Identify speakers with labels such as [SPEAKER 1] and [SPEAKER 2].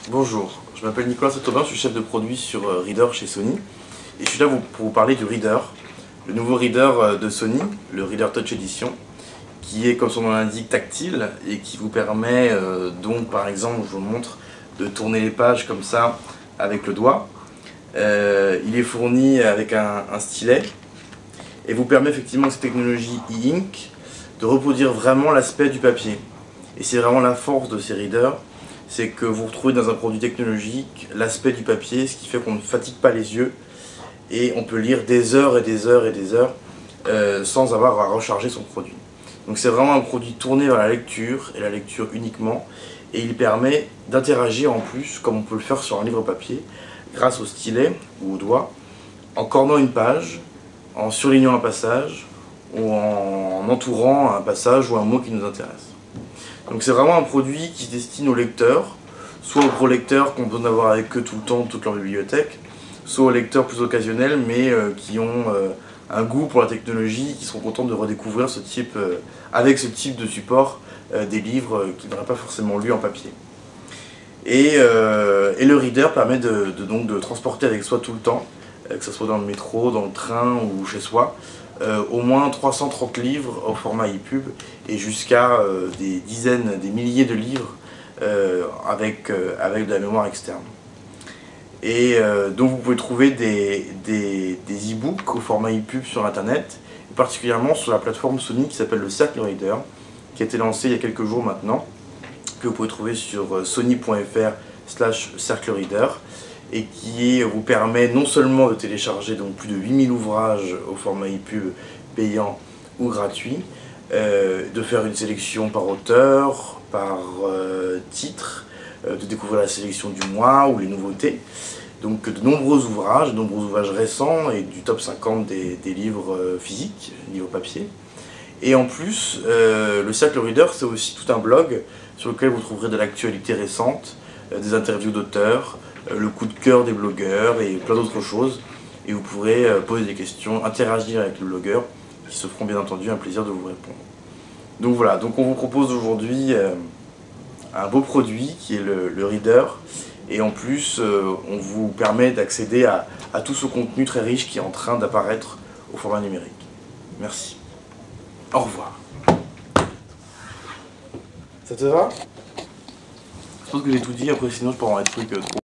[SPEAKER 1] Bonjour, je m'appelle Nicolas Saint-Aubin, je suis chef de produit sur Reader chez Sony et je suis là pour vous parler du Reader, le nouveau Reader de Sony, le Reader Touch Edition, qui est comme son nom l'indique tactile et qui vous permet donc par exemple, je vous montre, de tourner les pages comme ça avec le doigt. Il est fourni avec un stylet et vous permet effectivement cette technologie e-ink de reproduire vraiment l'aspect du papier. Et c'est vraiment la force de ces readers, c'est que vous retrouvez dans un produit technologique l'aspect du papier, ce qui fait qu'on ne fatigue pas les yeux et on peut lire des heures et des heures et des heures sans avoir à recharger son produit. Donc c'est vraiment un produit tourné vers la lecture et la lecture uniquement, et il permet d'interagir en plus, comme on peut le faire sur un livre papier, grâce au stylet ou au doigt, en cornant une page, en surlignant un passage ou en entourant un passage ou un mot qui nous intéresse. Donc c'est vraiment un produit qui se destine aux lecteurs, soit aux gros lecteurs qu'on peut avoir avec eux tout le temps, toute leur bibliothèque, soit aux lecteurs plus occasionnels mais qui ont un goût pour la technologie, qui seront contents de redécouvrir avec ce type de support des livres qu'ils n'auraient pas forcément lus en papier. Et le reader permet donc de transporter avec soi tout le temps, que ce soit dans le métro, dans le train ou chez soi, au moins 330 livres au format EPUB et jusqu'à des dizaines, des milliers de livres avec de la mémoire externe. Et donc vous pouvez trouver des e-books au format EPUB sur internet, et particulièrement sur la plateforme Sony qui s'appelle le Cercle Reader, qui a été lancé il y a quelques jours maintenant, que vous pouvez trouver sur sony.fr/cerclereader, et qui vous permet non seulement de télécharger donc plus de 8000 ouvrages au format EPUB payant ou gratuit, de faire une sélection par auteur, par titre, de découvrir la sélection du mois ou les nouveautés, donc de nombreux ouvrages récents et du top 50 des livres physiques, livres papier. Et en plus, le Cercle Reader, c'est aussi tout un blog sur lequel vous trouverez de l'actualité récente, des interviews d'auteurs, le coup de cœur des blogueurs et plein d'autres choses. Et vous pourrez poser des questions, interagir avec le blogueur, qui se feront bien entendu un plaisir de vous répondre. Donc voilà, donc on vous propose aujourd'hui un beau produit qui est le Reader. Et en plus, on vous permet d'accéder à tout ce contenu très riche qui est en train d'apparaître au format numérique. Merci. Au revoir. Ça te va? Je pense que j'ai tout dit, après sinon je peux avoir des trucs trop...